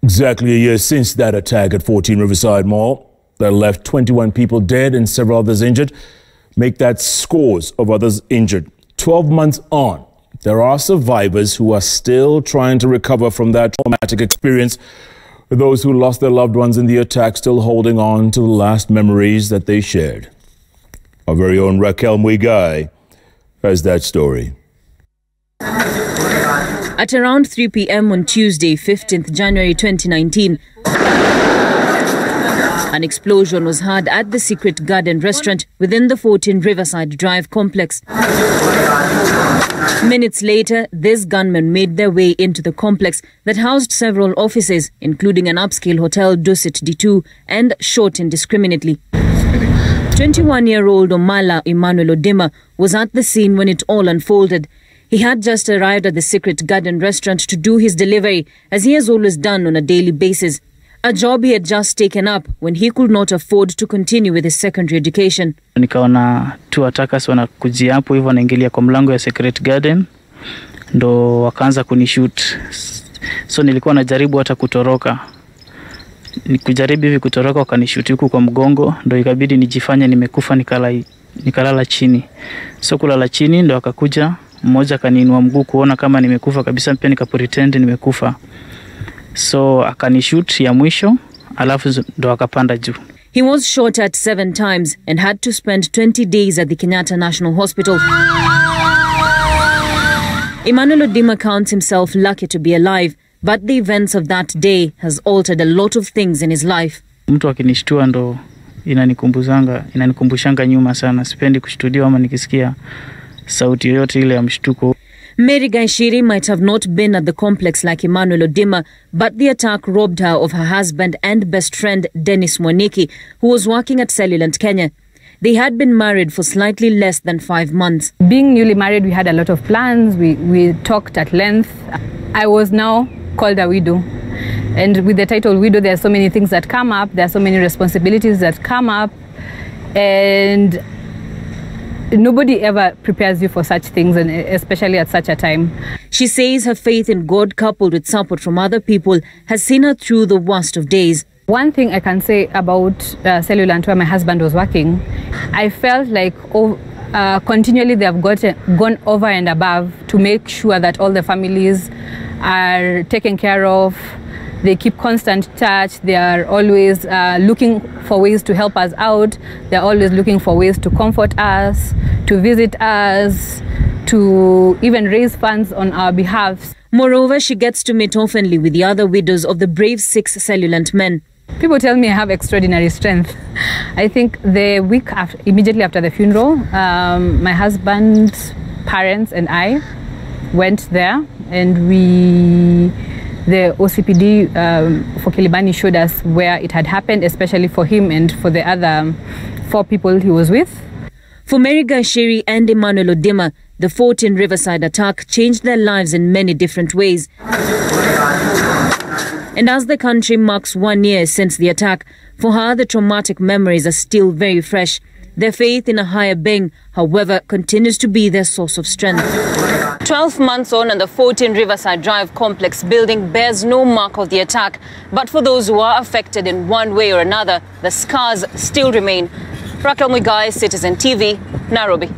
Exactly a year since that attack at 14 Riverside Mall that left 21 people dead and several others injured, make that scores of others injured. 12 months on, there are survivors who are still trying to recover from that traumatic experience. Those who lost their loved ones in the attack still holding on to the last memories that they shared. Our very own Raquel Muigai has that story. At around 3 p.m. on Tuesday, 15th January 2019, an explosion was heard at the Secret Garden restaurant within the 14 Riverside Drive complex. Minutes later, these gunmen made their way into the complex that housed several offices, including an upscale hotel, Dusit D2, and shot indiscriminately. 21-year-old Omala Emmanuel Odima was at the scene when it all unfolded. He had just arrived at the Secret Garden restaurant to do his delivery, as he has always done on a daily basis. A job he had just taken up when he could not afford to continue with his secondary education. Nikaona two attackers wanakujia hapo hivyo wanaingilia kwa mlango ya Secret Garden, ndo wakaanza kunishoot. So nilikuwa najaribu hata kutoroka. Nikujaribu hivi kutoroka wakanishoot huku kwa mgongo, ndo ikabidi nijifanye nimekufa nikalala chini. So kulala chini ndo akakuja mmoja kaniinua mguu kuona kama nimekufa kabisa, pia nikapretend nimekufa. So akanishoot ya mwisho, alafu ndo akapanda juu. He was shot at 7 times and had to spend 20 days at the Kenyatta National Hospital. Emmanuel Odima counts himself lucky to be alive, but the events of that day has altered a lot of things in his life. Mtu akinishtua ndo inanikumbushanga nyuma sana. Sipendi kushtudiwa ama nikisikia sauti yoyote ile ya mshtuko. Mary Gaishiri might have not been at the complex like Emmanuel Odima, but the attack robbed her of her husband and best friend Dennis Mwaniki, who was working at Cellulant Kenya. They had been married for slightly less than 5 months. Being newly married, we had a lot of plans. We talked at length. I was now called a widow. And with the title widow, there are so many things that come up. There are so many responsibilities that come up. And nobody ever prepares you for such things, and especially at such a time. She says her faith in God, coupled with support from other people, has seen her through the worst of days. One thing I can say about Cellulant, where my husband was working, I felt like continually they have gone over and above to make sure that all the families are taken care of. They keep constant touch. They are always looking for ways to help us out. They're always looking for ways to comfort us, to visit us, to even raise funds on our behalf. Moreover, she gets to meet oftenly with the other widows of the brave 6 Cellulant men. People tell me I have extraordinary strength. I think the week after, immediately after the funeral, my husband's parents and I went there, and the OCPD for Kilibani showed us where it had happened, especially for him and for the other 4 people he was with. For Mary Gaishiri and Emmanuel Odima, the 14 Riverside attack changed their lives in many different ways. And as the country marks 1 year since the attack, for her the traumatic memories are still very fresh. Their faith in a higher being, however, continues to be their source of strength. 12 months on, and the 14 Riverside Drive complex building bears no mark of the attack. But for those who are affected in one way or another, the scars still remain. Raquel Muigai, Citizen TV, Nairobi.